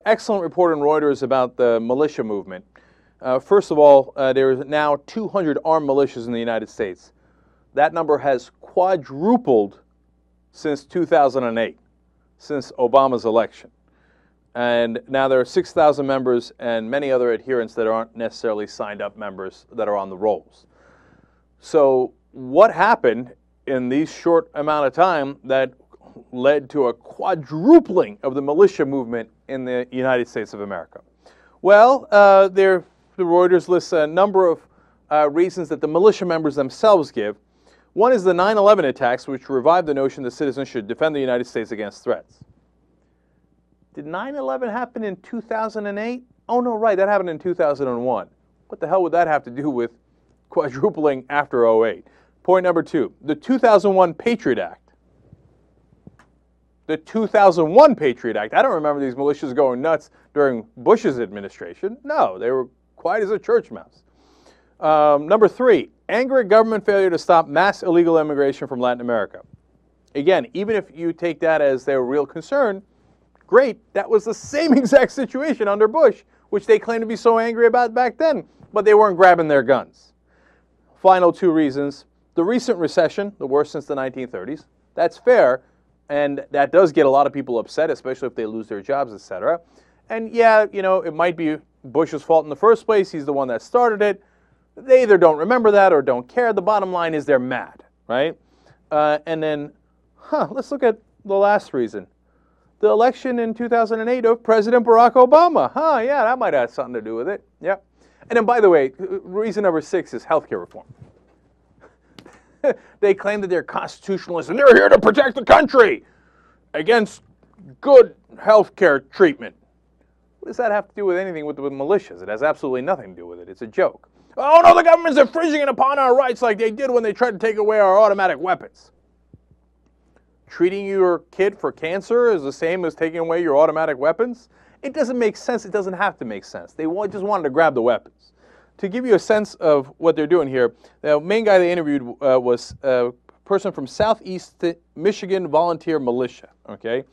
Excellent report on Reuters about the militia movement. First of all, there is now 200 armed militias in the United States. That number has quadrupled since 2008, since Obama's election. And now there are 6,000 members and many other adherents that aren't necessarily signed up members that are on the rolls. So what happened in these short amount of time that led to a quadrupling of the militia movement in the United States of America? Well, the Reuters lists a number of reasons that the militia members themselves give. One is the 9/11 attacks, which revived the notion that citizens should defend the United States against threats. Did 9/11 happen in 2008? Oh, no, right, that happened in 2001. What the hell would that have to do with quadrupling after 08? Point number two, the 2001 Patriot Act. The 2001 Patriot Act. I don't remember these militias going nuts during Bush's administration. No, they were quiet as a church mouse. Number three, anger at government failure to stop mass illegal immigration from Latin America. Again, even if you take that as their real concern, great, that was the same exact situation under Bush, which they claimed to be so angry about back then, but they weren't grabbing their guns. Final two reasons, the recent recession, the worst since the 1930s, that's fair, and that does get a lot of people upset, especially if they lose their jobs, etc. And yeah, you know, it might be Bush's fault in the first place, he's the one that started it. They either don't remember that or don't care. The bottom line is they're mad, right? And then, let's look at the last reason. The election in 2008 of President Barack Obama. Yeah, that might have something to do with it. Yeah. And then, by the way, reason number 6 is healthcare reform. They claim that they're constitutionalists and they're here to protect the country against good healthcare treatment. What does that have to do with anything with militias? It has absolutely nothing to do with it. It's a joke. Oh no, the government's infringing upon our rights like they did when they tried to take away our automatic weapons. Treating your kid for cancer is the same as taking away your automatic weapons? It doesn't make sense. It doesn't have to make sense. They just wanted to grab the weapons. To give you a sense of what they're doing here, the main guy they interviewed was a person from Southeast Michigan Volunteer Militia, okay?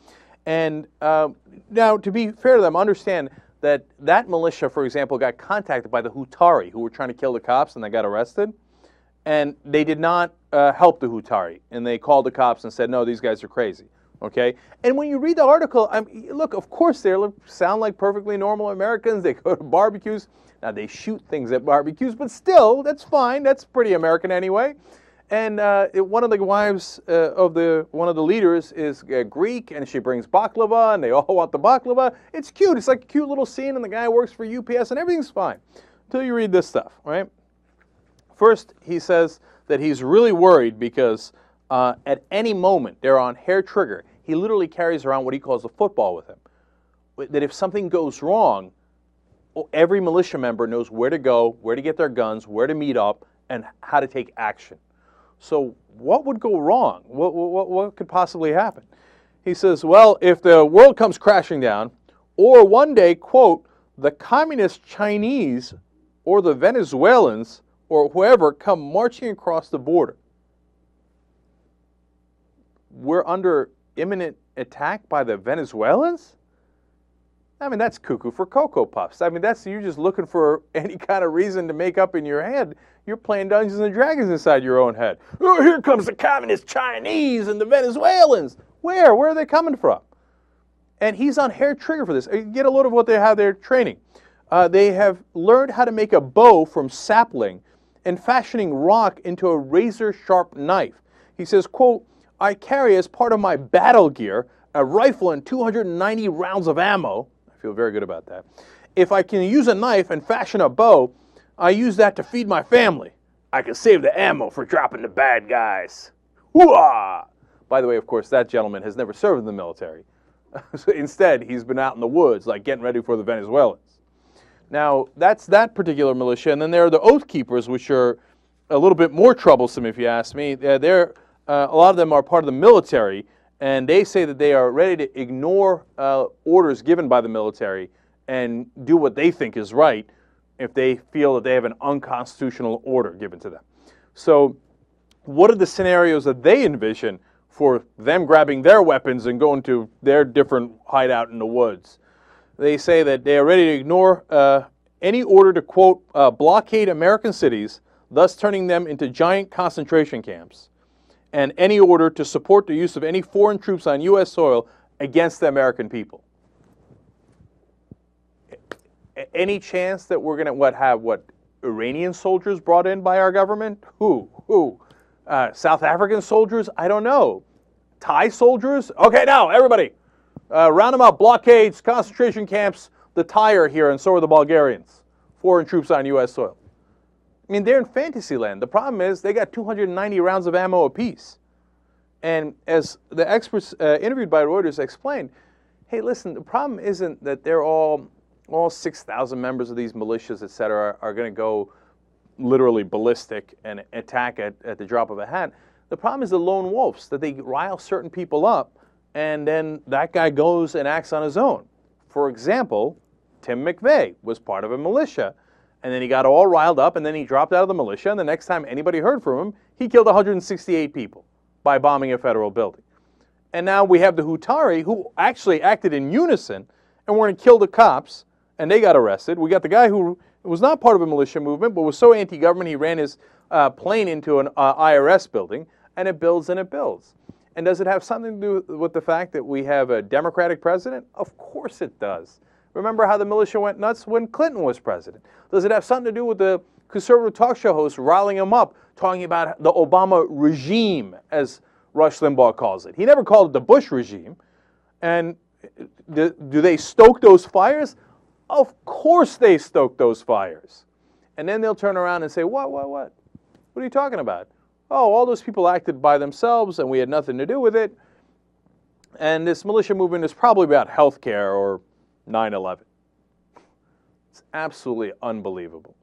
And now, to be fair to them, understand that that militia, for example, got contacted by the Hutari, who were trying to kill the cops, and they got arrested. And they did not help the Hutari, and they called the cops and said, no, these guys are crazy, okay? And when you read the article, look, of course they sound like perfectly normal Americans. They go to barbecues. Now, they shoot things at barbecues, but still, that's fine. That's pretty American anyway. And one of the wives of one of the leaders is Greek, and she brings baklava, and they all want the baklava. It's cute. It's like a cute little scene, and the guy works for UPS, and everything's fine until you read this stuff, right? First, he says that he's really worried because at any moment, they're on hair trigger. He literally carries around what he calls a football with him. That if something goes wrong, every militia member knows where to go, where to get their guns, where to meet up, and how to take action. So what would go wrong? What could possibly happen? He says, well, if the world comes crashing down, or one day, quote, the communist Chinese or the Venezuelans or whoever come marching across the border, we're under imminent attack by the Venezuelans? I mean, that's cuckoo for Cocoa Puffs. I mean, you're just looking for any kind of reason to make up in your head. You're playing Dungeons and Dragons inside your own head. Oh, here comes the communist Chinese and the Venezuelans. Where? Where are they coming from? And he's on hair trigger for this. Get a load of what they have their training. They have learned how to make a bow from sapling and fashioning rock into a razor-sharp knife. He says, quote, I carry as part of my battle gear a rifle and 290 rounds of ammo. I feel very good about that. If I can use a knife and fashion a bow, I use that to feed my family. I can save the ammo for dropping the bad guys. Hoo-ah! By the way, of course, that gentleman has never served in the military. So instead, he's been out in the woods, like getting ready for the Venezuelans. Now, that's that particular militia. And then there are the Oath Keepers, which are a little bit more troublesome, if you ask me. A lot of them are part of the military, and they say that they are ready to ignore orders given by the military and do what they think is right if they feel that they have an unconstitutional order given to them. So what are the scenarios that they envision for them grabbing their weapons and going to their different hideout in the woods? They say that they are ready to ignore any order to, quote, blockade American cities, thus turning them into giant concentration camps, and any order to support the use of any foreign troops on U.S. soil against the American people. Any chance that we're going to have Iranian soldiers brought in by our government? Who? South African soldiers? I don't know. Thai soldiers? Okay, now, everybody, round them up. Blockades, concentration camps. The Thai are here, and so are the Bulgarians. Foreign troops on U.S. soil. I mean, they're in fantasy land. The problem is they got 290 rounds of ammo apiece. And as the experts interviewed by Reuters explained, hey, listen, the problem isn't that they're all 6,000 members of these militias, et cetera, are going to go literally ballistic and attack at the drop of a hat. The problem is the lone wolves, that they rile certain people up, and then that guy goes and acts on his own. For example, Tim McVeigh was part of a militia, and then he got all riled up, and then he dropped out of the militia, and the next time anybody heard from him, he killed 168 people by bombing a federal building. And now we have the Hutari, who actually acted in unison and were going to kill the cops, and they got arrested. We got the guy who was not part of a militia movement, but was so anti-government he ran his plane into an IRS building, and it builds and it builds. And does it have something to do with the fact that we have a Democratic president? Of course it does. Remember how the militia went nuts when Clinton was president. Does it have something to do with the conservative talk show host riling him up, talking about the Obama regime, as Rush Limbaugh calls it? He never called it the Bush regime. And do they stoke those fires? Of course they stoke those fires. And then they'll turn around and say, what? What are you talking about? Oh, all those people acted by themselves and we had nothing to do with it. And this militia movement is probably about health care or 9/11. It's absolutely unbelievable.